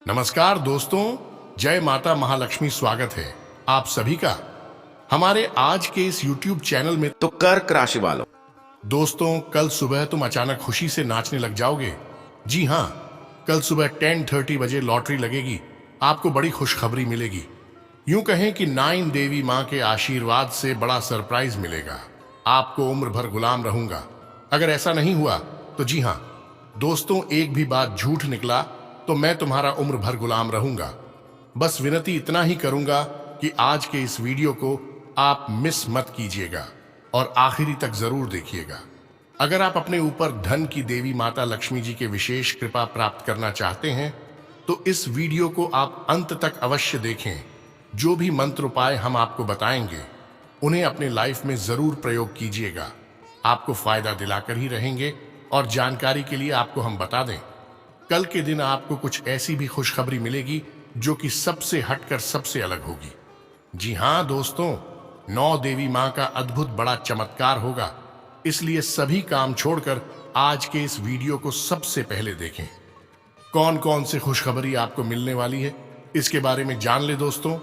नमस्कार दोस्तों, जय माता महालक्ष्मी। स्वागत है आप सभी का हमारे आज के इस YouTube चैनल में। तो कर्क राशि वालों, दोस्तों, कल सुबह तुम अचानक खुशी से नाचने लग जाओगे। जी हाँ, कल सुबह 10:30 बजे लॉटरी लगेगी। आपको बड़ी खुशखबरी मिलेगी। यूं कहें कि 9 देवी माँ के आशीर्वाद से बड़ा सरप्राइज मिलेगा। आपको उम्र भर गुलाम रहूंगा। अगर ऐसा नहीं हुआ तो जी हाँ दोस्तों, एक भी बात झूठ निकला तो मैं तुम्हारा उम्र भर गुलाम रहूंगा। बस विनती इतना ही करूंगा कि आज के इस वीडियो को आप मिस मत कीजिएगा और आखिरी तक जरूर देखिएगा। अगर आप अपने ऊपर धन की देवी माता लक्ष्मी जी के विशेष कृपा प्राप्त करना चाहते हैं तो इस वीडियो को आप अंत तक अवश्य देखें। जो भी मंत्र उपाय हम आपको बताएंगे उन्हें अपने लाइफ में जरूर प्रयोग कीजिएगा। आपको फायदा दिलाकर ही रहेंगे। और जानकारी के लिए आपको हम बता दें, कल के दिन आपको कुछ ऐसी भी खुशखबरी मिलेगी जो कि सबसे हटकर सबसे अलग होगी। जी हाँ दोस्तों, 9 देवी माँ का अद्भुत बड़ा चमत्कार होगा। इसलिए सभी काम छोड़कर आज के इस वीडियो को सबसे पहले देखें। कौन कौन से खुशखबरी आपको मिलने वाली है इसके बारे में जान ले दोस्तों।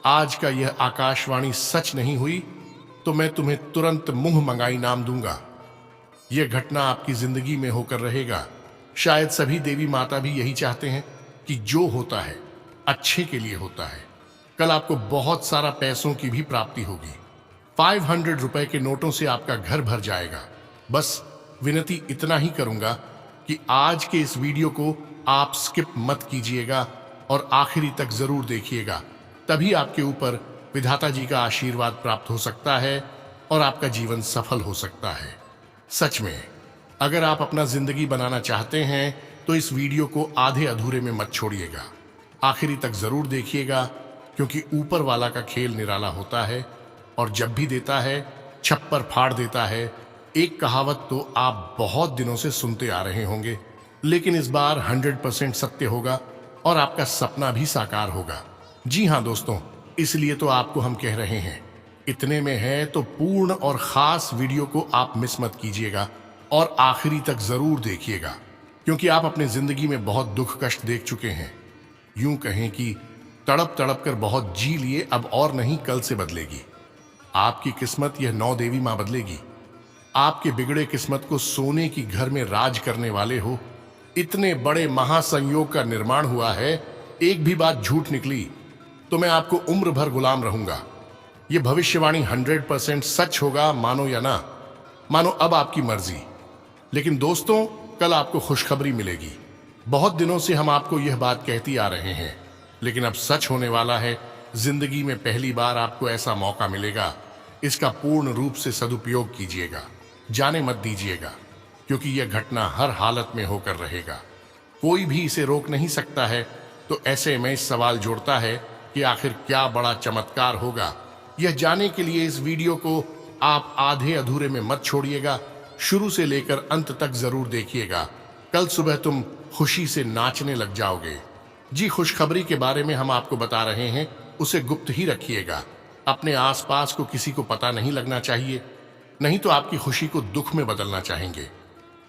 आज का यह आकाशवाणी सच नहीं हुई तो मैं तुम्हें तुरंत मुंह मंगाई नाम दूंगा। यह घटना आपकी जिंदगी में होकर रहेगा। शायद सभी देवी माता भी यही चाहते हैं कि जो होता है अच्छे के लिए होता है। कल आपको बहुत सारा पैसों की भी प्राप्ति होगी। 500 रुपए के नोटों से आपका घर भर जाएगा। बस विनती इतना ही करूंगा कि आज के इस वीडियो को आप स्किप मत कीजिएगा और आखिरी तक जरूर देखिएगा। तभी आपके ऊपर विधाता जी का आशीर्वाद प्राप्त हो सकता है और आपका जीवन सफल हो सकता है। सच में, अगर आप अपना जिंदगी बनाना चाहते हैं तो इस वीडियो को आधे अधूरे में मत छोड़िएगा। आखिरी तक जरूर देखिएगा क्योंकि ऊपर वाला का खेल निराला होता है और जब भी देता है छप्पर फाड़ देता है। एक कहावत तो आप बहुत दिनों से सुनते आ रहे होंगे, लेकिन इस बार 100% सत्य होगा और आपका सपना भी साकार होगा। जी हाँ दोस्तों, इसलिए तो आपको हम कह रहे हैं, इतने में है तो पूर्ण और खास वीडियो को आप मिस मत कीजिएगा और आखिरी तक जरूर देखिएगा क्योंकि आप अपने जिंदगी में बहुत दुख कष्ट देख चुके हैं। यूं कहें कि तड़प तड़प कर बहुत जी लिए, अब और नहीं कल से बदलेगी आपकी किस्मत। यह 9 देवी मां बदलेगी। आपके बिगड़े किस्मत को सोने की घर में राज करने वाले हो। इतने बड़े महासंयोग का निर्माण हुआ है, एक भी बात झूठ निकली तो मैं आपको उम्र भर गुलाम रहूंगा। यह भविष्यवाणी 100% सच होगा, मानो या ना मानो अब आपकी मर्जी। लेकिन दोस्तों, कल आपको खुशखबरी मिलेगी। बहुत दिनों से हम आपको यह बात कहती आ रहे हैं, लेकिन अब सच होने वाला है। जिंदगी में पहली बार आपको ऐसा मौका मिलेगा। इसका पूर्ण रूप से सदुपयोग कीजिएगा, जाने मत दीजिएगा क्योंकि यह घटना हर हालत में होकर रहेगा। कोई भी इसे रोक नहीं सकता है। तो ऐसे में इस सवाल जोड़ता है कि आखिर क्या बड़ा चमत्कार होगा। यह जाने के लिए इस वीडियो को आप आधे अधूरे में मत छोड़िएगा, शुरू से लेकर अंत तक जरूर देखिएगा। कल सुबह तुम खुशी से नाचने लग जाओगे। जी, खुशखबरी के बारे में हम आपको बता रहे हैं, उसे गुप्त ही रखिएगा। अपने आसपास को किसी को पता नहीं लगना चाहिए, नहीं तो आपकी खुशी को दुख में बदलना चाहेंगे।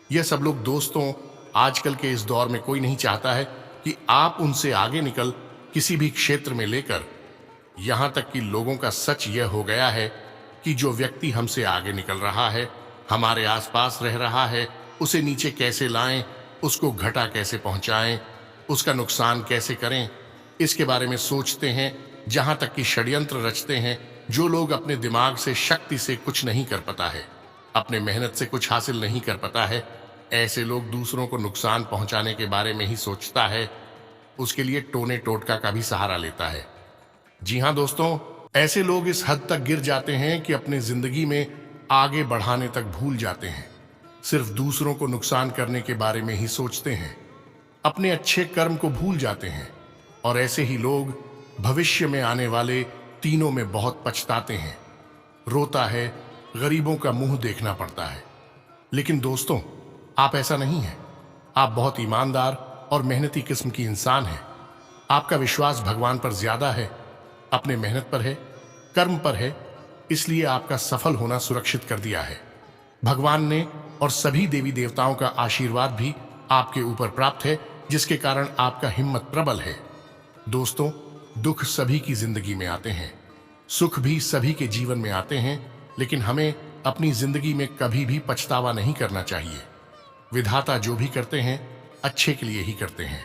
यह सब लोग दोस्तों, आजकल के इस दौर में कोई नहीं चाहता है कि आप उनसे आगे निकल किसी भी क्षेत्र में लेकर। यहां तक कि लोगों का सच यह हो गया है कि जो व्यक्ति हमसे आगे निकल रहा है, हमारे आसपास रह रहा है, उसे नीचे कैसे लाएं, उसको घाटा कैसे पहुंचाएं, उसका नुकसान कैसे करें, इसके बारे में सोचते हैं। जहां तक कि षड्यंत्र रचते हैं। जो लोग अपने दिमाग से, शक्ति से कुछ नहीं कर पाता है, अपने मेहनत से कुछ हासिल नहीं कर पाता है, ऐसे लोग दूसरों को नुकसान पहुंचाने के बारे में ही सोचता है। उसके लिए टोने टोटका का भी सहारा लेता है। जी हाँ दोस्तों, ऐसे लोग इस हद तक गिर जाते हैं कि अपने जिंदगी में आगे बढ़ाने तक भूल जाते हैं। सिर्फ दूसरों को नुकसान करने के बारे में ही सोचते हैं, अपने अच्छे कर्म को भूल जाते हैं। और ऐसे ही लोग भविष्य में आने वाले तीनों में बहुत पछताते हैं। रोता है, गरीबों का मुंह देखना पड़ता है। लेकिन दोस्तों, आप ऐसा नहीं है। आप बहुत ईमानदार और मेहनती किस्म की इंसान हैं। आपका विश्वास भगवान पर ज्यादा है, अपने मेहनत पर है, कर्म पर है, इसलिए आपका सफल होना सुरक्षित कर दिया है। भगवान ने और सभी देवी देवताओं का आशीर्वाद भी आपके ऊपर प्राप्त है जिसके कारण आपका हिम्मत प्रबल है। दोस्तों, दुख सभी की जिंदगी में आते हैं, सुख भी सभी के जीवन में आते हैं, लेकिन हमें अपनी जिंदगी में कभी भी पछतावा नहीं करना चाहिए। विधाता जो भी करते हैं अच्छे के लिए ही करते हैं।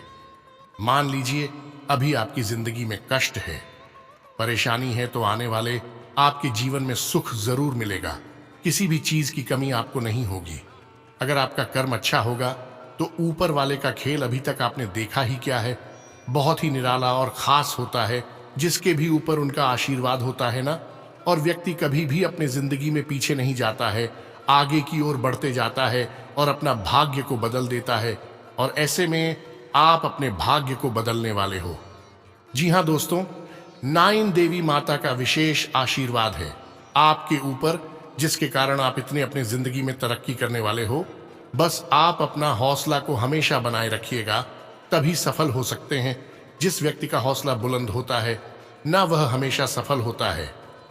मान लीजिए अभी आपकी जिंदगी में कष्ट है, परेशानी है, तो आने वाले आपके जीवन में सुख जरूर मिलेगा। किसी भी चीज की कमी आपको नहीं होगी। अगर आपका कर्म अच्छा होगा तो ऊपर वाले का खेल अभी तक आपने देखा ही क्या है, बहुत ही निराला और खास होता है। जिसके भी ऊपर उनका आशीर्वाद होता है ना, और व्यक्ति कभी भी अपने जिंदगी में पीछे नहीं जाता है, आगे की ओर बढ़ते जाता है और अपना भाग्य को बदल देता है। और ऐसे में आप अपने भाग्य को बदलने वाले हो। जी हाँ दोस्तों, नाइन देवी माता का विशेष आशीर्वाद है आपके ऊपर, जिसके कारण आप इतने अपने जिंदगी में तरक्की करने वाले हो। बस आप अपना हौसला को हमेशा बनाए रखिएगा, तभी सफल हो सकते हैं। जिस व्यक्ति का हौसला बुलंद होता है ना, वह हमेशा सफल होता है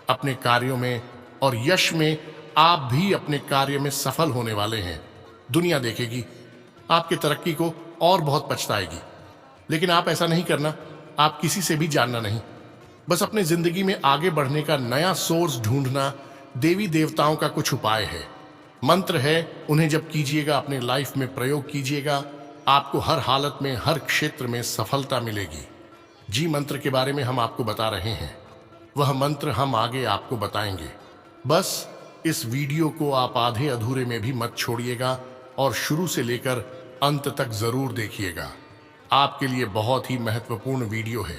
अपने कार्यों में और यश में। आप भी अपने कार्य में सफल होने वाले हैं। दुनिया देखेगी आपकी तरक्की को और बहुत पछताएगी, लेकिन आप ऐसा नहीं करना। आप किसी से भी जानना नहीं, बस अपने जिंदगी में आगे बढ़ने का नया सोर्स ढूंढना देवी देवताओं का कुछ उपाय है, मंत्र है। उन्हें जब कीजिएगा, अपने लाइफ में प्रयोग कीजिएगा, आपको हर हालत में, हर क्षेत्र में सफलता मिलेगी। जी मंत्र के बारे में हम आपको बता रहे हैं, वह मंत्र हम आगे आपको बताएंगे। बस इस वीडियो को आप आधे अधूरे में भी मत छोड़िएगा और शुरू से लेकर अंत तक जरूर देखिएगा। आपके लिए बहुत ही महत्वपूर्ण वीडियो है।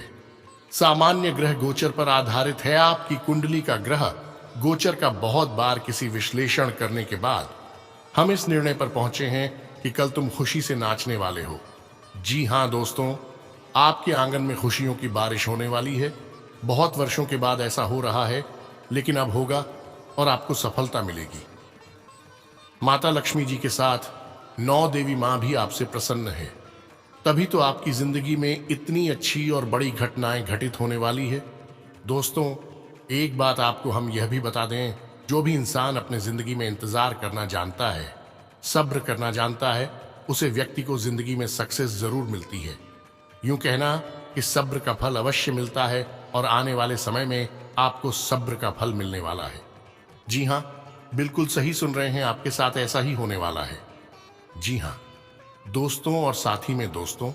सामान्य ग्रह गोचर पर आधारित है। आपकी कुंडली का ग्रह गोचर का बहुत बार किसी विश्लेषण करने के बाद हम इस निर्णय पर पहुंचे हैं कि कल तुम खुशी से नाचने वाले हो। जी हाँ दोस्तों, आपके आंगन में खुशियों की बारिश होने वाली है। बहुत वर्षों के बाद ऐसा हो रहा है, लेकिन अब होगा और आपको सफलता मिलेगी। माता लक्ष्मी जी के साथ 9 देवी मां भी आपसे प्रसन्न है, तभी तो आपकी जिंदगी में इतनी अच्छी और बड़ी घटनाएं घटित होने वाली है। दोस्तों, एक बात आपको हम यह भी बता दें, जो भी इंसान अपने जिंदगी में इंतजार करना जानता है, सब्र करना जानता है, उसे व्यक्ति को जिंदगी में सक्सेस जरूर मिलती है। यूं कहना कि सब्र का फल अवश्य मिलता है और आने वाले समय में आपको सब्र का फल मिलने वाला है। जी हाँ, बिल्कुल सही सुन रहे हैं, आपके साथ ऐसा ही होने वाला है। जी हाँ दोस्तों, और साथ ही में दोस्तों,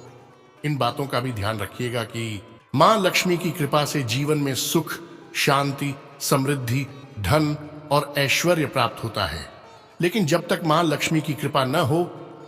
इन बातों का भी ध्यान रखिएगा कि मां लक्ष्मी की कृपा से जीवन में सुख, शांति, समृद्धि, धन और ऐश्वर्य प्राप्त होता है। लेकिन जब तक मां लक्ष्मी की कृपा न हो,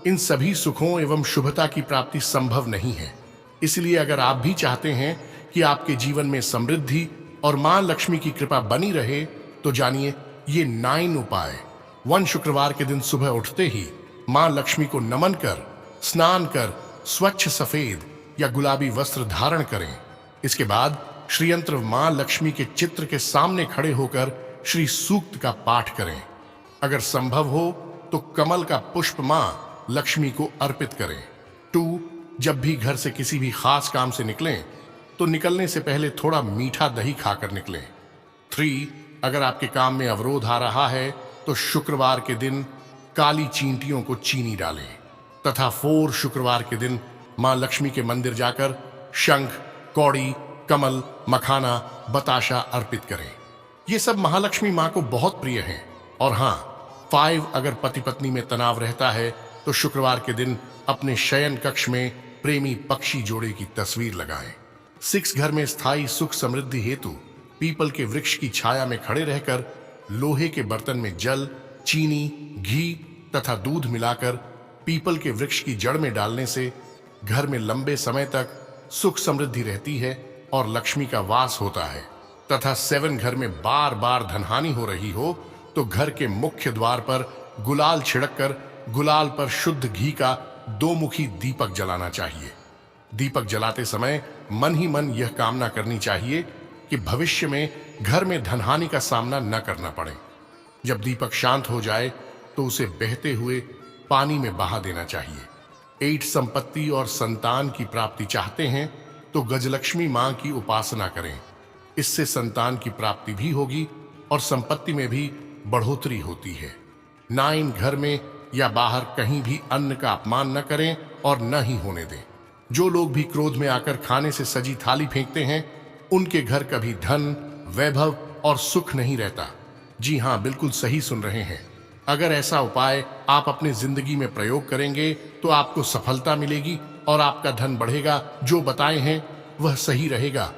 इन सभी सुखों एवं शुभता की प्राप्ति संभव नहीं है। इसलिए अगर आप भी चाहते हैं कि आपके जीवन में समृद्धि और मां लक्ष्मी की कृपा बनी रहे, तो जानिए ये 9 उपाय। 1 शुक्रवार के दिन सुबह उठते ही मां लक्ष्मी को नमन कर, स्नान कर, स्वच्छ सफेद या गुलाबी वस्त्र धारण करें। इसके बाद श्रीयंत्र मां लक्ष्मी के चित्र के सामने खड़े होकर श्री सूक्त का पाठ करें। अगर संभव हो तो कमल का पुष्प मां लक्ष्मी को अर्पित करें। 2, जब भी घर से किसी भी खास काम से निकलें तो निकलने से पहले थोड़ा मीठा दही खाकर निकलें। 3, अगर आपके काम में अवरोध आ रहा है तो शुक्रवार के दिन काली चींटियों को चीनी डालें। तथा 4, शुक्रवार के दिन मां लक्ष्मी के मंदिर जाकर शंख, कौड़ी, कमल, मखाना, बताशा अर्पित करें। ये सब महालक्ष्मी मां को बहुत प्रिय हैं। और हाँ, 5, अगर पति पत्नी में तनाव रहता है तो शुक्रवार के दिन अपने शयन कक्ष में प्रेमी पक्षी जोड़े की तस्वीर लगाएं। 6, घर में स्थायी सुख समृद्धि हेतु पीपल के वृक्ष की छाया में खड़े रहकर लोहे के बर्तन में जल, चीनी, घी तथा दूध मिलाकर पीपल के वृक्ष की जड़ में डालने से घर में लंबे समय तक सुख समृद्धि रहती है और लक्ष्मी का वास होता है। तथा 7, घर में बार बार धनहानि हो रही हो तो घर के मुख्य द्वार पर गुलाल छिड़क कर गुलाल पर शुद्ध घी का 2 मुखी दीपक जलाना चाहिए। दीपक जलाते समय मन ही मन यह कामना करनी चाहिए कि भविष्य में घर में धनहानि का सामना न करना पड़े। जब दीपक शांत हो जाए तो उसे बहते हुए पानी में बहा देना चाहिए। 8, संपत्ति और संतान की प्राप्ति चाहते हैं तो गजलक्ष्मी मां की उपासना करें। इससे संतान की प्राप्ति भी होगी और संपत्ति में भी बढ़ोतरी होती है। 9, घर में या बाहर कहीं भी अन्न का अपमान न करें और न ही होने दें। जो लोग भी क्रोध में आकर खाने से सजी थाली फेंकते हैं, उनके घर कभी धन, वैभव और सुख नहीं रहता। जी हाँ, बिल्कुल सही सुन रहे हैं। अगर ऐसा उपाय आप अपनी जिंदगी में प्रयोग करेंगे तो आपको सफलता मिलेगी और आपका धन बढ़ेगा। जो बताए हैं वह सही रहेगा।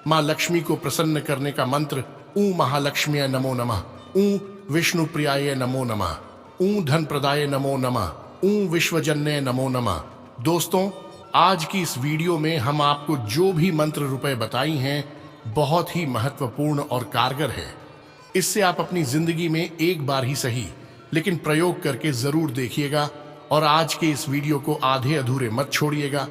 माँ लक्ष्मी को प्रसन्न करने का मंत्र ऊ महालक्ष्म्यै नमो नमः, ऊ विष्णु प्रियाय नमो नमः, ऊ धन प्रदाय नमो नमः, ऊ विश्वजन्य नमो नमः। दोस्तों, आज की इस वीडियो में हम आपको जो भी मंत्र रुपए बताई हैं बहुत ही महत्वपूर्ण और कारगर है। इससे आप अपनी जिंदगी में एक बार ही सही लेकिन प्रयोग करके जरूर देखिएगा और आज के इस वीडियो को आधे अधूरे मत छोड़िएगा।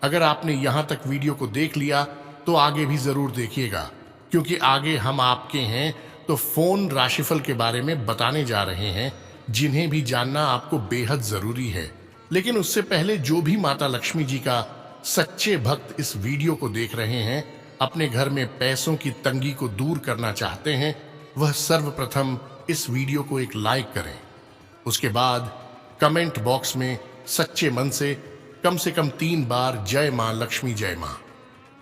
अगर आपने यहां तक वीडियो को देख लिया तो आगे भी जरूर देखिएगा, क्योंकि आगे हम आपके हैं तो फोन राशिफल के बारे में बताने जा रहे हैं, जिन्हें भी जानना आपको बेहद जरूरी है। लेकिन उससे पहले जो भी माता लक्ष्मी जी का सच्चे भक्त इस वीडियो को देख रहे हैं, अपने घर में पैसों की तंगी को दूर करना चाहते हैं, वह सर्वप्रथम इस वीडियो को एक लाइक करें। उसके बाद कमेंट बॉक्स में सच्चे मन से कम 3 बार जय मां लक्ष्मी, जय मां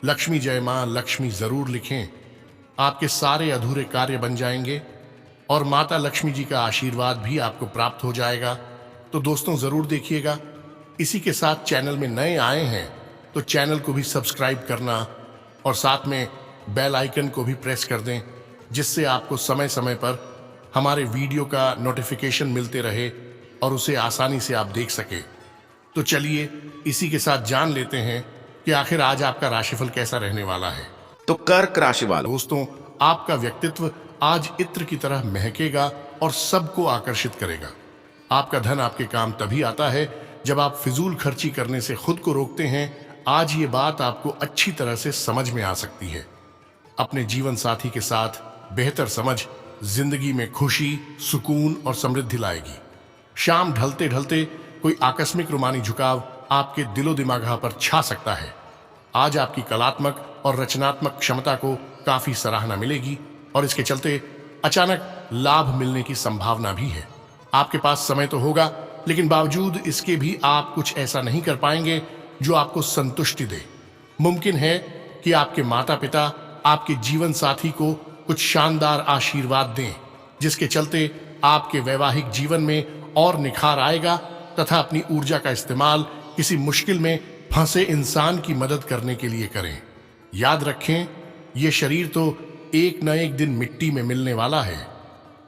लक्ष्मी, जय मां लक्ष्मी जरूर लिखें। आपके सारे अधूरे कार्य बन जाएंगे और माता लक्ष्मी जी का आशीर्वाद भी आपको प्राप्त हो जाएगा। तो दोस्तों, जरूर देखिएगा। इसी के साथ चैनल में नए आए हैं तो चैनल को भी सब्सक्राइब करना और साथ में बेल आइकन को भी प्रेस कर दें, जिससे आपको समय समय पर हमारे वीडियो का नोटिफिकेशन मिलते रहे और उसे आसानी से आप देख सके। तो चलिए इसी के साथ जान लेते हैं कि आखिर आज आपका राशिफल कैसा रहने वाला है। तो कर्क राशि वालों, दोस्तों, आपका व्यक्तित्व आज इत्र की तरह महकेगा और सबको आकर्षित करेगा। आपका धन आपके काम तभी आता है जब आप फिजूल खर्ची करने से खुद को रोकते हैं। आज ये बात आपको अच्छी तरह से समझ में आ सकती है। अपने जीवन साथी के साथ बेहतर समझ जिंदगी में खुशी, सुकून और समृद्धि लाएगी। शाम ढलते ढलते कोई आकस्मिक रुमानी झुकाव आपके दिलो दिमागा पर छा सकता है। आज आपकी कलात्मक और रचनात्मक क्षमता को काफी सराहना मिलेगी और इसके चलते अचानक लाभ मिलने की संभावना भी है। आपके पास समय तो होगा, लेकिन बावजूद इसके भी आप कुछ ऐसा नहीं कर पाएंगे जो आपको संतुष्टि दे। मुमकिन है कि आपके माता पिता आपके जीवन साथी को कुछ शानदार आशीर्वाद दें, जिसके चलते आपके वैवाहिक जीवन में और निखार आएगा तथा अपनी ऊर्जा का इस्तेमाल किसी मुश्किल में फंसे इंसान की मदद करने के लिए करें। याद रखें, यह शरीर तो एक न एक दिन मिट्टी में मिलने वाला है।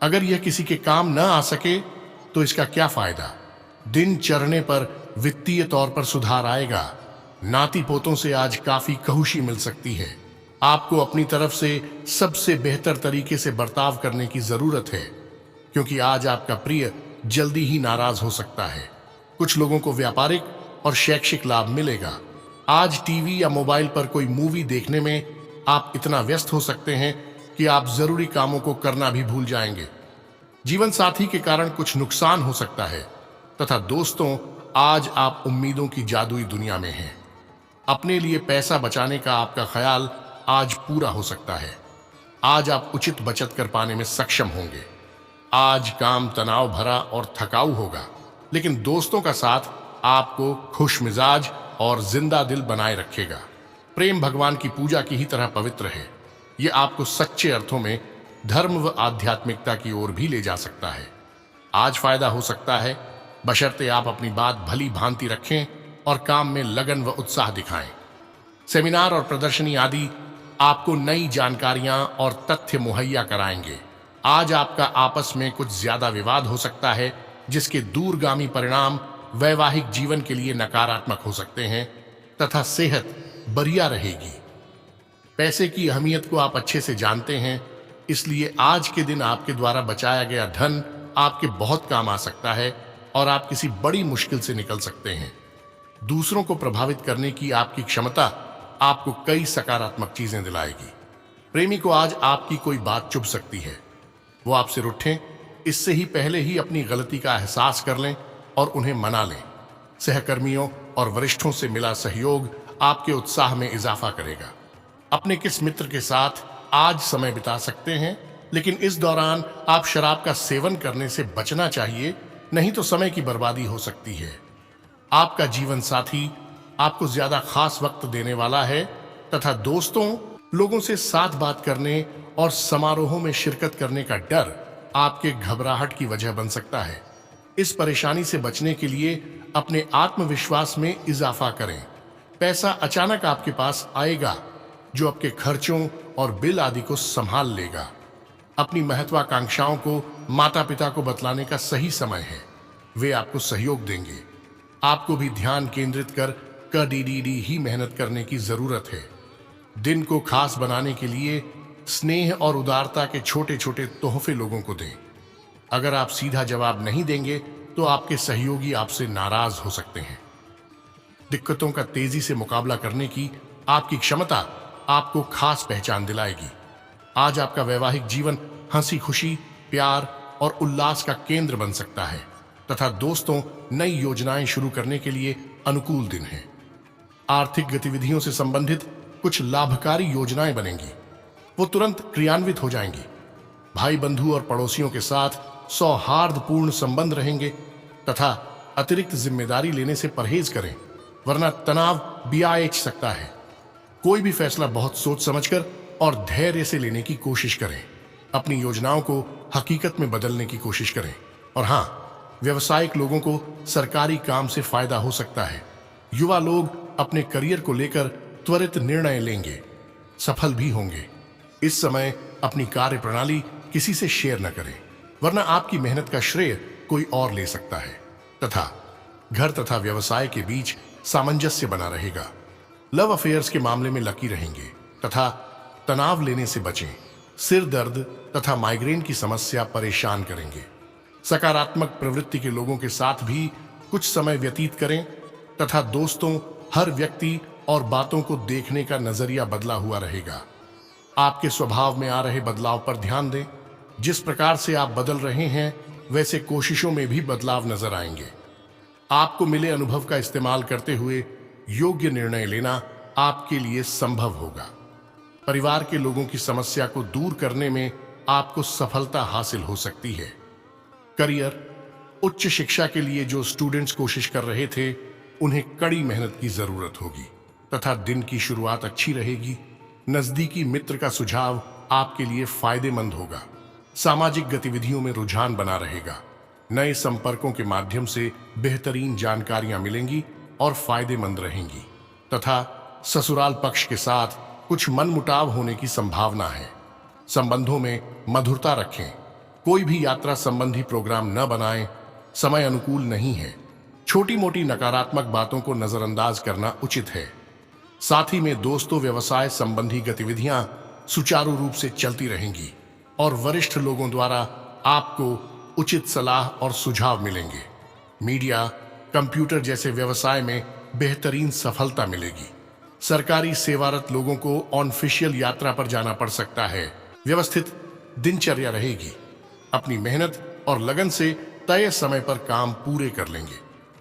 अगर यह किसी के काम न आ सके तो इसका क्या फायदा। दिन चढ़ने पर वित्तीय तौर पर सुधार आएगा। नाती पोतों से आज काफी कहुशी मिल सकती है। आपको अपनी तरफ से सबसे बेहतर तरीके से बर्ताव करने की जरूरत है, क्योंकि आज आपका प्रिय जल्दी ही नाराज हो सकता है। कुछ लोगों को व्यापारिक और शैक्षिक लाभ मिलेगा। आज टीवी या मोबाइल पर कोई मूवी देखने में आप इतना व्यस्त हो सकते हैं कि आप जरूरी कामों को करना भी भूल जाएंगे। जीवन साथी के कारण कुछ नुकसान हो सकता है तथा दोस्तों, आज आप उम्मीदों की जादुई दुनिया में हैं। अपने लिए पैसा बचाने का आपका ख्याल आज पूरा हो सकता है। आज आप उचित बचत कर पाने में सक्षम होंगे। आज काम तनाव भरा और थकाऊ होगा, लेकिन दोस्तों का साथ आपको खुश मिजाज और जिंदा दिल बनाए रखेगा। प्रेम भगवान की पूजा की ही तरह पवित्र है। यह आपको सच्चे अर्थों में धर्म व आध्यात्मिकता की ओर भी ले जा सकता है। आज फायदा हो सकता है, बशर्ते आप अपनी बात भली भांति रखें और काम में लगन व उत्साह दिखाएं। सेमिनार और प्रदर्शनी आदि आपको नई जानकारियां और तथ्य मुहैया कराएंगे। आज आपका आपस में कुछ ज्यादा विवाद हो सकता है, जिसके दूरगामी परिणाम वैवाहिक जीवन के लिए नकारात्मक हो सकते हैं तथा सेहत बढ़िया रहेगी। पैसे की अहमियत को आप अच्छे से जानते हैं, इसलिए आज के दिन आपके द्वारा बचाया गया धन आपके बहुत काम आ सकता है और आप किसी बड़ी मुश्किल से निकल सकते हैं। दूसरों को प्रभावित करने की आपकी क्षमता आपको कई सकारात्मक चीजें दिलाएगी। प्रेमी को आज आपकी कोई बात चुभ सकती है, वो आपसे रूठें, इससे ही पहले ही अपनी गलती का एहसास कर लें और उन्हें मना लें। सहकर्मियों और वरिष्ठों से मिला सहयोग आपके उत्साह में इजाफा करेगा। अपने किस मित्र के साथ आज समय बिता सकते हैं, लेकिन इस दौरान आप शराब का सेवन करने से बचना चाहिए, नहीं तो समय की बर्बादी हो सकती है। आपका जीवन साथी आपको ज्यादा खास वक्त देने वाला है तथा दोस्तों, लोगों से साथ बात करने और समारोहों में शिरकत करने का डर आपके घबराहट की वजह बन सकता है। इस परेशानी से बचने के लिए अपने आत्मविश्वास में इजाफा करें। पैसा अचानक आपके पास आएगा जो आपके खर्चों और बिल आदि को संभाल लेगा। अपनी महत्वाकांक्षाओं को माता पिता को बतलाने का सही समय है, वे आपको सहयोग देंगे। आपको भी ध्यान केंद्रित कर कड़ीडी ही मेहनत करने की जरूरत है। दिन को खास बनाने के लिए स्नेह और उदारता के छोटे छोटे तोहफे लोगों को दें। अगर आप सीधा जवाब नहीं देंगे तो आपके सहयोगी आपसे नाराज हो सकते हैं। दिक्कतों का तेजी से मुकाबला करने की आपकी क्षमता आपको खास पहचान दिलाएगी। आज आपका वैवाहिक जीवन हंसी खुशी, प्यार और उल्लास का केंद्र बन सकता है तथा दोस्तों, नई योजनाएं शुरू करने के लिए अनुकूल दिन है। आर्थिक गतिविधियों से संबंधित कुछ लाभकारी योजनाएं बनेंगी, वो तुरंत क्रियान्वित हो जाएंगी। भाई बंधु और पड़ोसियों के साथ सौहार्दपूर्ण संबंध रहेंगे तथा अतिरिक्त जिम्मेदारी लेने से परहेज करें, वरना तनाव बियाएच सकता है। कोई भी फैसला बहुत सोच समझकर और धैर्य से लेने की कोशिश करें। अपनी योजनाओं को हकीकत में बदलने की कोशिश करें। और हाँ, व्यवसायिक लोगों को सरकारी काम से फायदा हो सकता है। युवा लोग अपने करियर को लेकर त्वरित निर्णय लेंगे, सफल भी होंगे। इस समय अपनी कार्य प्रणाली किसी से शेयर न करें, वरना आपकी मेहनत का श्रेय कोई और ले सकता है। तथा घर तथा व्यवसाय के बीच सामंजस्य बना रहेगा। लव अफेयर्स के मामले में लकी रहेंगे तथा तनाव लेने से बचें। सिर दर्द तथा माइग्रेन की समस्या परेशान करेंगे। सकारात्मक प्रवृत्ति के लोगों के साथ भी कुछ समय व्यतीत करें तथा दोस्तों, हर व्यक्ति और बातों को देखने का नजरिया बदला हुआ रहेगा। आपके स्वभाव में आ रहे बदलाव पर ध्यान दें। जिस प्रकार से आप बदल रहे हैं, वैसे कोशिशों में भी बदलाव नजर आएंगे। आपको मिले अनुभव का इस्तेमाल करते हुए योग्य निर्णय लेना आपके लिए संभव होगा। परिवार के लोगों की समस्या को दूर करने में आपको सफलता हासिल हो सकती है। करियर, उच्च शिक्षा के लिए जो स्टूडेंट्स कोशिश कर रहे थे, उन्हें कड़ी मेहनत की जरूरत होगी तथा दिन की शुरुआत अच्छी रहेगी। नजदीकी मित्र का सुझाव आपके लिए फायदेमंद होगा। सामाजिक गतिविधियों में रुझान बना रहेगा। नए संपर्कों के माध्यम से बेहतरीन जानकारियां मिलेंगी और फायदेमंद रहेंगी तथा ससुराल पक्ष के साथ कुछ मनमुटाव होने की संभावना है। संबंधों में मधुरता रखें। कोई भी यात्रा संबंधी प्रोग्राम न बनाएं, समय अनुकूल नहीं है। छोटी मोटी नकारात्मक बातों को नजरअंदाज करना उचित है। साथ ही में दोस्तों, व्यवसाय संबंधी गतिविधियां सुचारू रूप से चलती रहेंगी और वरिष्ठ लोगों द्वारा आपको उचित सलाह और सुझाव मिलेंगे। मीडिया, कंप्यूटर जैसे व्यवसाय में बेहतरीन सफलता मिलेगी। सरकारी सेवारत लोगों को ऑनफिशियल यात्रा पर जाना पड़ सकता है। व्यवस्थित दिनचर्या रहेगी। अपनी मेहनत और लगन से तय समय पर काम पूरे कर लेंगे।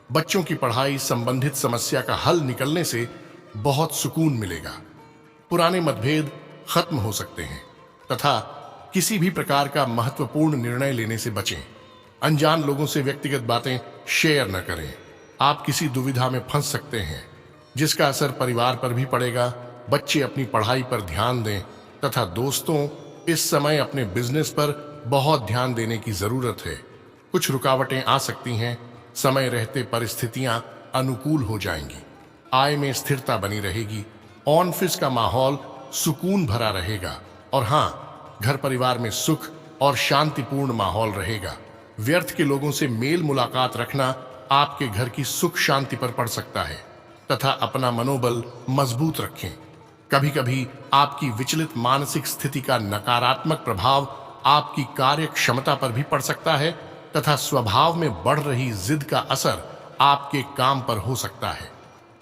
बच्चों की पढ़ाई संबंधित समस्या का हल निकलने से बहुत सुकून मिलेगा। पुराने मतभेद खत्म हो सकते हैं तथा किसी भी प्रकार का महत्वपूर्ण निर्णय लेने से बचें। अनजान लोगों से व्यक्तिगत बातें शेयर न करें। आप किसी दुविधा में फंस सकते हैं जिसका असर परिवार पर भी पड़ेगा। बच्चे अपनी पढ़ाई पर ध्यान दें तथा दोस्तों, इस समय अपने बिजनेस पर बहुत ध्यान देने की जरूरत है। कुछ रुकावटें आ सकती हैं। समय रहते परिस्थितियां अनुकूल हो जाएंगी। आय में स्थिरता बनी रहेगी। ऑफिस का माहौल सुकून भरा रहेगा। और हाँ, घर परिवार में सुख और शांतिपूर्ण माहौल रहेगा। व्यर्थ के लोगों से मेल मुलाकात रखना आपके घर की सुख शांति पर पड़ सकता है तथा अपना मनोबल मजबूत रखें। कभी कभी आपकी विचलित मानसिक स्थिति का नकारात्मक प्रभाव आपकी कार्य क्षमता पर भी पड़ सकता है तथा स्वभाव में बढ़ रही जिद का असर आपके काम पर हो सकता है।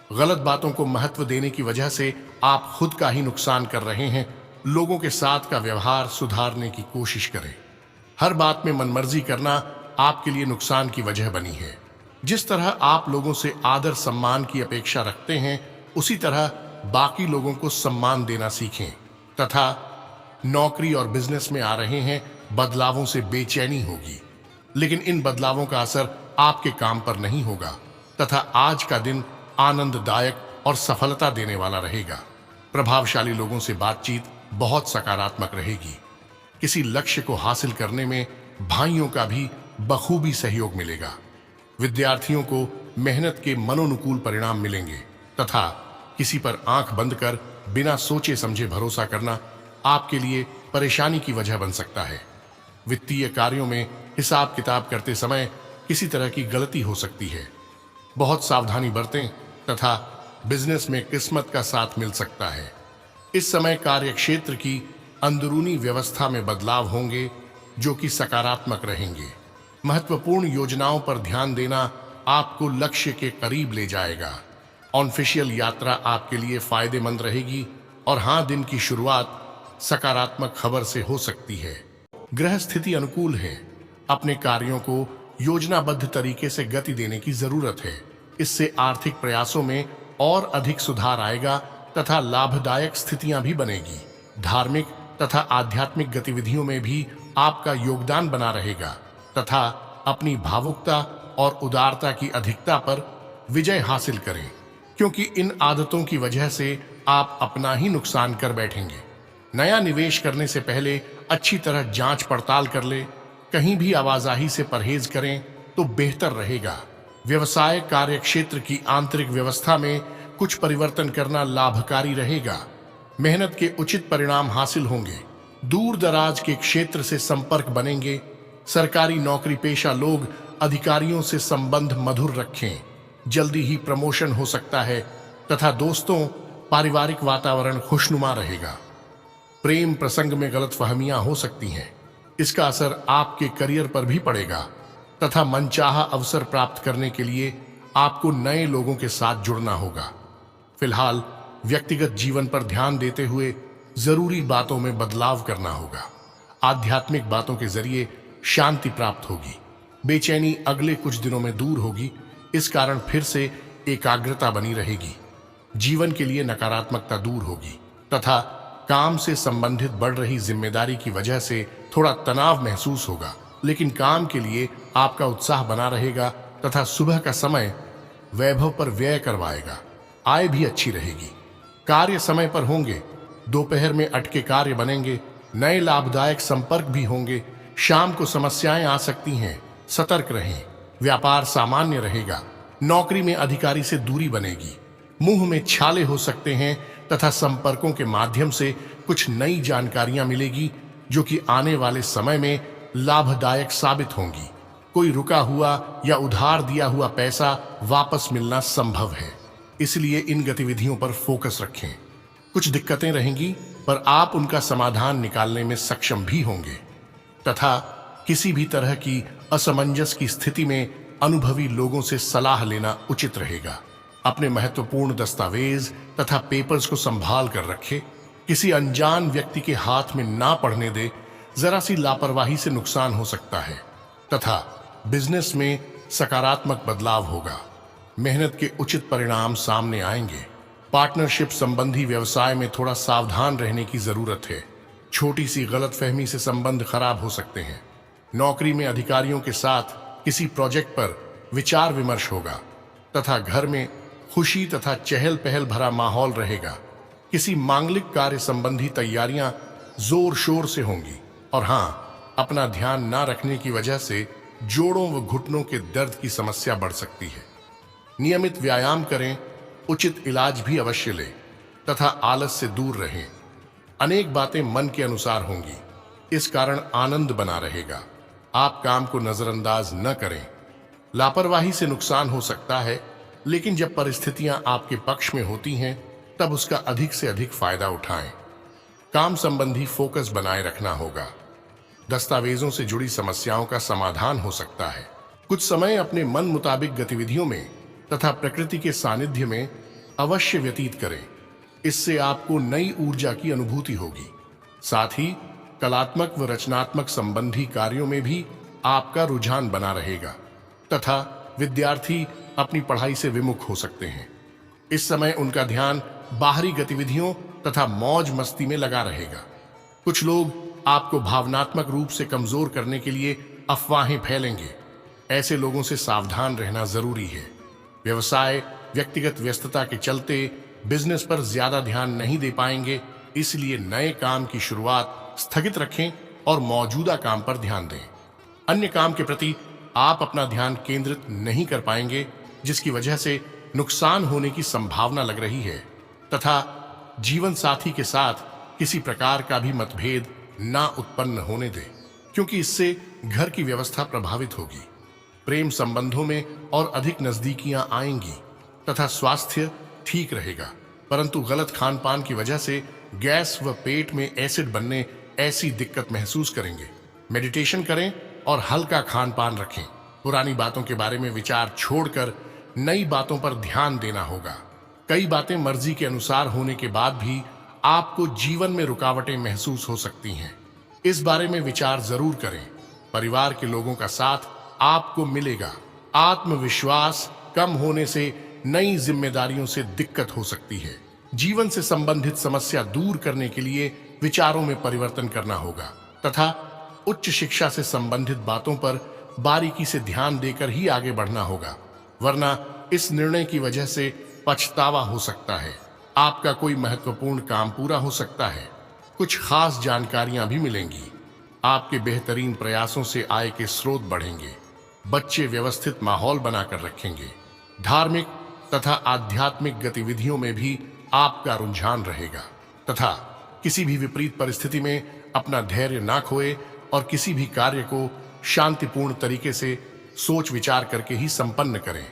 गलत बातों को महत्व देने की वजह से आप खुद का ही नुकसान कर रहे हैं। लोगों के साथ का व्यवहार सुधारने की कोशिश करें। हर बात में मनमर्जी करना आपके लिए नुकसान की वजह बनी है। जिस तरह आप लोगों से आदर सम्मान की अपेक्षा रखते हैं, उसी तरह बाकी लोगों को सम्मान देना सीखें तथा नौकरी और बिजनेस में आ रहे हैं बदलावों से बेचैनी होगी, लेकिन इन बदलावों का असर आपके काम पर नहीं होगा तथा आज का दिन आनंददायक और सफलता देने वाला रहेगा। प्रभावशाली लोगों से बातचीत बहुत सकारात्मक रहेगी। किसी लक्ष्य को हासिल करने में भाइयों का भी बखूबी सहयोग मिलेगा। विद्यार्थियों को मेहनत के मनोनुकूल परिणाम मिलेंगे तथा किसी पर आंख बंद कर बिना सोचे समझे भरोसा करना आपके लिए परेशानी की वजह बन सकता है। वित्तीय कार्यों में हिसाब किताब करते समय किसी तरह की गलती हो सकती है। बहुत सावधानी बरतें तथा बिजनेस में किस्मत का साथ मिल सकता है। इस समय कार्यक्षेत्र की अंदरूनी व्यवस्था में बदलाव होंगे जो कि सकारात्मक रहेंगे। महत्वपूर्ण योजनाओं पर ध्यान देना आपको लक्ष्य के करीब ले जाएगा। ऑफिशियल यात्रा आपके लिए फायदेमंद रहेगी और हाँ, दिन की शुरुआत सकारात्मक खबर से हो सकती है। ग्रह स्थिति अनुकूल है। अपने कार्यों को योजनाबद्ध तरीके से गति देने की जरूरत है। इससे आर्थिक प्रयासों में और अधिक सुधार आएगा तथा लाभदायक स्थितियां भी बनेगी। धार्मिक तथा आध्यात्मिक गतिविधियों में भी आपका योगदान बना रहेगा तथा अपनी भावुकता और उदारता की अधिकता पर विजय हासिल करें, क्योंकि इन आदतों की वजह से आप अपना ही नुकसान कर बैठेंगे। नया निवेश करने से पहले अच्छी तरह जांच पड़ताल कर ले। कहीं भी आवाजाही से परहेज करें तो बेहतर रहेगा। व्यवसाय कार्यक्षेत्र की आंतरिक व्यवस्था में कुछ परिवर्तन करना लाभकारी रहेगा। मेहनत के उचित परिणाम हासिल होंगे। दूर दराज के क्षेत्र से संपर्क बनेंगे। सरकारी नौकरी पेशा लोग अधिकारियों से संबंध मधुर रखें। जल्दी ही प्रमोशन हो सकता है तथा दोस्तों पारिवारिक वातावरण खुशनुमा रहेगा। प्रेम प्रसंग में गलतफहमियां हो सकती हैं। इसका असर आपके करियर पर भी पड़ेगा तथा मनचाहा अवसर प्राप्त करने के लिए आपको नए लोगों के साथ जुड़ना होगा। फिलहाल व्यक्तिगत जीवन पर ध्यान देते हुए जरूरी बातों में बदलाव करना होगा। आध्यात्मिक बातों के जरिए शांति प्राप्त होगी। बेचैनी अगले कुछ दिनों में दूर होगी। इस कारण फिर से एकाग्रता बनी रहेगी। जीवन के लिए नकारात्मकता दूर होगी तथा काम से संबंधित बढ़ रही जिम्मेदारी की वजह से थोड़ा तनाव महसूस होगा, लेकिन काम के लिए आपका उत्साह बना रहेगा तथा सुबह का समय वैभव पर व्यय करवाएगा। आय भी अच्छी रहेगी। कार्य समय पर होंगे। दोपहर में अटके कार्य बनेंगे। नए लाभदायक संपर्क भी होंगे। शाम को समस्याएं आ सकती हैं, सतर्क रहें। व्यापार सामान्य रहेगा। नौकरी में अधिकारी से दूरी बनेगी। मुंह में छाले हो सकते हैं तथा संपर्कों के माध्यम से कुछ नई जानकारियां मिलेगी जो कि आने वाले समय में लाभदायक साबित होंगी। कोई रुका हुआ या उधार दिया हुआ पैसा वापस मिलना संभव है, इसलिए इन गतिविधियों पर फोकस रखें। कुछ दिक्कतें रहेंगी पर आप उनका समाधान निकालने में सक्षम भी होंगे तथा किसी भी तरह की असमंजस की स्थिति में अनुभवी लोगों से सलाह लेना उचित रहेगा। अपने महत्वपूर्ण दस्तावेज तथा पेपर्स को संभाल कर रखें। किसी अनजान व्यक्ति के हाथ में ना पड़ने दे। जरा सी लापरवाही से नुकसान हो सकता है तथा बिजनेस में सकारात्मक बदलाव होगा। मेहनत के उचित परिणाम सामने आएंगे। पार्टनरशिप संबंधी व्यवसाय में थोड़ा सावधान रहने की जरूरत है। छोटी सी गलतफहमी से संबंध खराब हो सकते हैं। नौकरी में अधिकारियों के साथ किसी प्रोजेक्ट पर विचार विमर्श होगा तथा घर में खुशी तथा चहल पहल भरा माहौल रहेगा। किसी मांगलिक कार्य संबंधी तैयारियां जोर शोर से होंगी और हाँ, अपना ध्यान ना रखने की वजह से जोड़ों व घुटनों के दर्द की समस्या बढ़ सकती है। नियमित व्यायाम करें। उचित इलाज भी अवश्य लें तथा आलस से दूर रहें। अनेक बातें मन के अनुसार होंगी, इस कारण आनंद बना रहेगा। आप काम को नजरअंदाज न करें। लापरवाही से नुकसान हो सकता है, लेकिन जब परिस्थितियां आपके पक्ष में होती हैं तब उसका अधिक से अधिक फायदा उठाएं। काम संबंधी फोकस बनाए रखना होगा। दस्तावेजों से जुड़ी समस्याओं का समाधान हो सकता है। कुछ समय अपने मन मुताबिक गतिविधियों में तथा प्रकृति के सानिध्य में अवश्य व्यतीत करें। इससे आपको नई ऊर्जा की अनुभूति होगी। साथ ही कलात्मक व रचनात्मक संबंधी कार्यों में भी आपका रुझान बना रहेगा तथा विद्यार्थी अपनी पढ़ाई से विमुख हो सकते हैं। इस समय उनका ध्यान बाहरी गतिविधियों तथा मौज मस्ती में लगा रहेगा। कुछ लोग आपको भावनात्मक रूप से कमजोर करने के लिए अफवाहें फैलेंगे। ऐसे लोगों से सावधान रहना जरूरी है। व्यवसाय व्यक्तिगत व्यस्तता के चलते बिजनेस पर ज्यादा ध्यान नहीं दे पाएंगे, इसलिए नए काम की शुरुआत स्थगित रखें और मौजूदा काम पर ध्यान दें। अन्य काम के प्रति आप अपना ध्यान केंद्रित नहीं कर पाएंगे, जिसकी वजह से नुकसान होने की संभावना लग रही है। तथा जीवन साथी के साथ किसी प्रकार का भी मतभेद ना उत्पन्न होने दें, क्योंकि इससे घर की व्यवस्था प्रभावित होगी। प्रेम संबंधों में और अधिक नजदीकियां आएंगी तथा स्वास्थ्य ठीक रहेगा, परंतु गलत खान पान की वजह से गैस व पेट में एसिड बनने ऐसी दिक्कत महसूस करेंगे। मेडिटेशन करें और हल्का खान पान रखें। पुरानी बातों के बारे में विचार छोड़कर नई बातों पर ध्यान देना होगा। कई बातें मर्जी के अनुसार होने के बाद भी आपको जीवन में रुकावटें महसूस हो सकती हैं। इस बारे में विचार जरूर करें। परिवार के लोगों का साथ आपको मिलेगा। आत्मविश्वास कम होने से नई जिम्मेदारियों से दिक्कत हो सकती है। जीवन से संबंधित समस्या दूर करने के लिए विचारों में परिवर्तन करना होगा तथा उच्च शिक्षा से संबंधित बातों पर बारीकी से ध्यान देकर ही आगे बढ़ना होगा, वरना इस निर्णय की वजह से पछतावा हो सकता है। आपका कोई महत्वपूर्ण काम पूरा हो सकता है। कुछ खास जानकारियां भी मिलेंगी। आपके बेहतरीन प्रयासों से आय के स्रोत बढ़ेंगे। बच्चे व्यवस्थित माहौल बनाकर रखेंगे। धार्मिक तथा आध्यात्मिक गतिविधियों में भी आपका रुझान रहेगा तथा किसी भी विपरीत परिस्थिति में अपना धैर्य ना खोए और किसी भी कार्य को शांतिपूर्ण तरीके से सोच विचार करके ही संपन्न करें।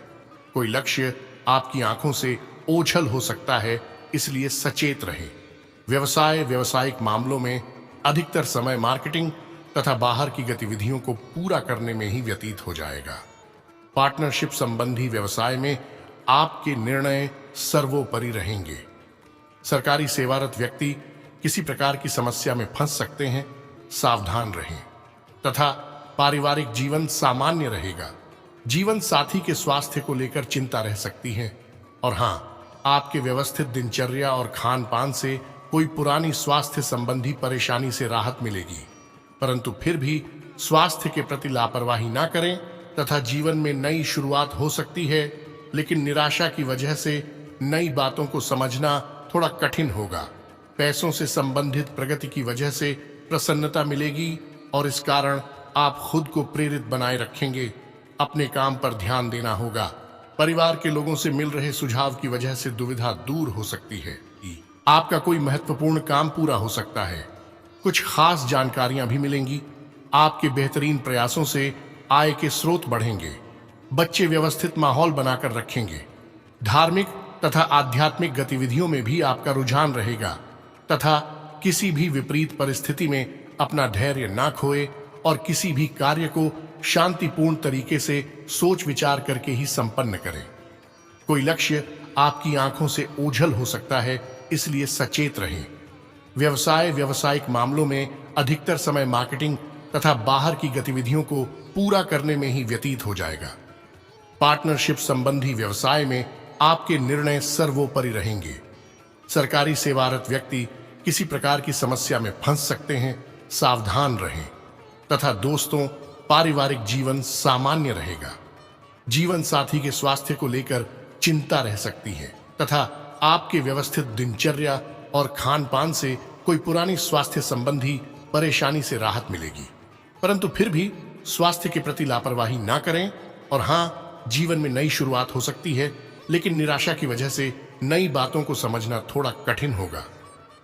कोई लक्ष्य आपकी आंखों से ओझल हो सकता है, इसलिए सचेत रहें। व्यावसायिक मामलों में अधिकतर समय मार्केटिंग तथा बाहर की गतिविधियों को पूरा करने में ही व्यतीत हो जाएगा। पार्टनरशिप संबंधी व्यवसाय में आपके निर्णय सर्वोपरि रहेंगे। सरकारी सेवारत व्यक्ति किसी प्रकार की समस्या में फंस सकते हैं, सावधान रहें। तथा पारिवारिक जीवन सामान्य रहेगा। जीवन साथी के स्वास्थ्य को लेकर चिंता रह सकती है। और हाँ, आपके व्यवस्थित दिनचर्या और खान पान से कोई पुरानी स्वास्थ्य संबंधी परेशानी से राहत मिलेगी, परंतु फिर भी स्वास्थ्य के प्रति लापरवाही ना करें तथा जीवन में नई शुरुआत हो सकती है, लेकिन निराशा की वजह से नई बातों को समझना थोड़ा कठिन होगा। पैसों से संबंधित प्रगति की वजह से प्रसन्नता मिलेगी और इस कारण आप खुद को प्रेरित बनाए रखेंगे। अपने काम पर ध्यान देना होगा। परिवार के लोगों से मिल रहे सुझाव की वजह से दुविधा दूर हो सकती है। आपका कोई महत्वपूर्ण काम पूरा हो सकता है। कुछ खास जानकारियां भी मिलेंगी। आपके बेहतरीन प्रयासों से आय के स्रोत बढ़ेंगे। बच्चे व्यवस्थित माहौल बनाकर रखेंगे। धार्मिक तथा आध्यात्मिक गतिविधियों में भी आपका रुझान रहेगा तथा किसी भी विपरीत परिस्थिति में अपना धैर्य ना खोए और किसी भी कार्य को शांतिपूर्ण तरीके से सोच विचार करके ही संपन्न करें। कोई लक्ष्य आपकी आंखों से ओझल हो सकता है, इसलिए सचेत रहें। व्यावसायिक मामलों में अधिकतर समय मार्केटिंग तथा बाहर की गतिविधियों को पूरा करने में ही व्यतीत हो जाएगा। पार्टनरशिप संबंधी व्यवसाय में आपके निर्णय सर्वोपरि रहेंगे। सरकारी सेवारत व्यक्ति किसी प्रकार की समस्या में फंस सकते हैं, सावधान रहें। तथा दोस्तों, पारिवारिक जीवन सामान्य रहेगा। जीवन साथी के स्वास्थ्य को लेकर चिंता रह सकती है तथा आपके व्यवस्थित दिनचर्या और खान पान से कोई पुरानी स्वास्थ्य संबंधी परेशानी से राहत मिलेगी, परंतु फिर भी स्वास्थ्य के प्रति लापरवाही ना करें। और हाँ, जीवन में नई शुरुआत हो सकती है, लेकिन निराशा की वजह से नई बातों को समझना थोड़ा कठिन होगा।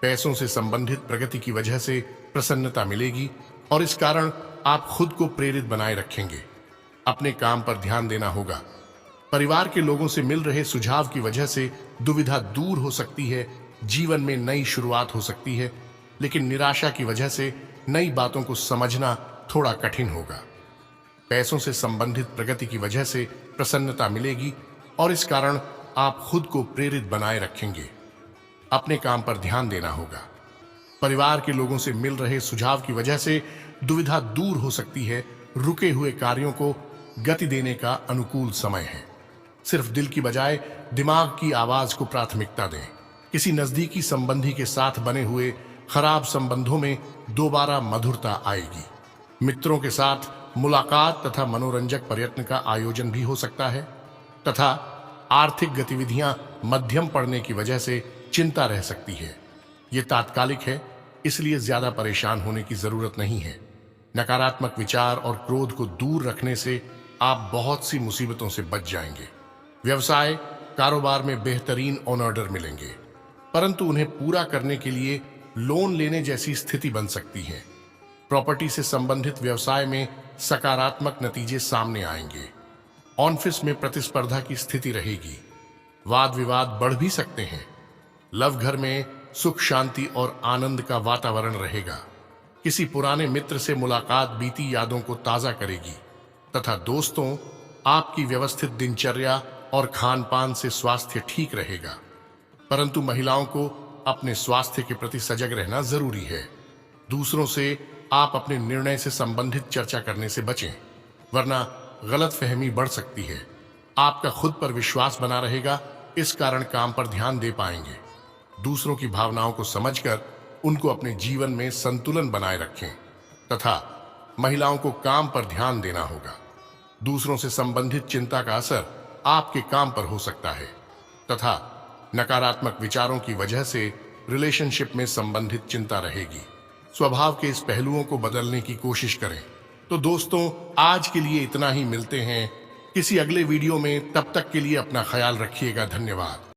पैसों से संबंधित प्रगति की वजह से प्रसन्नता मिलेगी और इस कारण आप खुद को प्रेरित बनाए रखेंगे। अपने काम पर ध्यान देना होगा। परिवार के लोगों से मिल रहे सुझाव की वजह से दुविधा दूर हो सकती है। जीवन में नई शुरुआत हो सकती है, लेकिन निराशा की वजह से नई बातों को समझना थोड़ा कठिन होगा। पैसों से संबंधित प्रगति की वजह से प्रसन्नता मिलेगी और इस कारण आप खुद को प्रेरित बनाए रखेंगे। अपने काम पर ध्यान देना होगा। परिवार के लोगों से मिल रहे सुझाव की वजह से दुविधा दूर हो सकती है। रुके हुए कार्यों को गति देने का अनुकूल समय है। सिर्फ दिल की बजाय दिमाग की आवाज को प्राथमिकता दें। किसी नजदीकी संबंधी के साथ बने हुए खराब संबंधों में दोबारा मधुरता आएगी। मित्रों के साथ मुलाकात तथा मनोरंजक प्रयत्न का आयोजन भी हो सकता है तथा आर्थिक गतिविधियां मध्यम पड़ने की वजह से चिंता रह सकती है। ये तात्कालिक है, इसलिए ज्यादा परेशान होने की जरूरत नहीं है। नकारात्मक विचार और क्रोध को दूर रखने से आप बहुत सी मुसीबतों से बच जाएंगे। व्यवसाय, कारोबार में बेहतरीन ऑन ऑर्डर मिलेंगे, परंतु उन्हें पूरा करने के लिए लोन लेने जैसी स्थिति बन सकती है। प्रॉपर्टी से संबंधित व्यवसाय में सकारात्मक नतीजे सामने आएंगे। ऑफिस में प्रतिस्पर्धा की स्थिति रहेगी। वाद विवाद बढ़ भी सकते हैं। लव घर में सुख शांति और आनंद का वातावरण रहेगा। किसी पुराने मित्र से मुलाकात बीती यादों को ताजा करेगी तथा दोस्तों, आपकी व्यवस्थित दिनचर्या और खान पान से स्वास्थ्य ठीक रहेगा। परंतु महिलाओं को अपने स्वास्थ्य के प्रति सजग रहना जरूरी है। दूसरों से आप अपने निर्णय से संबंधित चर्चा करने से बचें, वरना गलतफहमी बढ़ सकती है। आपका खुद पर विश्वास बना रहेगा, इस कारण काम पर ध्यान दे पाएंगे। दूसरों की भावनाओं को समझकर उनको अपने जीवन में संतुलन बनाए रखें तथा महिलाओं को काम पर ध्यान देना होगा। दूसरों से संबंधित चिंता का असर आपके काम पर हो सकता है तथा नकारात्मक विचारों की वजह से रिलेशनशिप में संबंधित चिंता रहेगी। स्वभाव के इस पहलुओं को बदलने की कोशिश करें। तो दोस्तों, आज के लिए इतना ही। मिलते हैं किसी अगले वीडियो में। तब तक के लिए अपना ख्याल रखिएगा। धन्यवाद।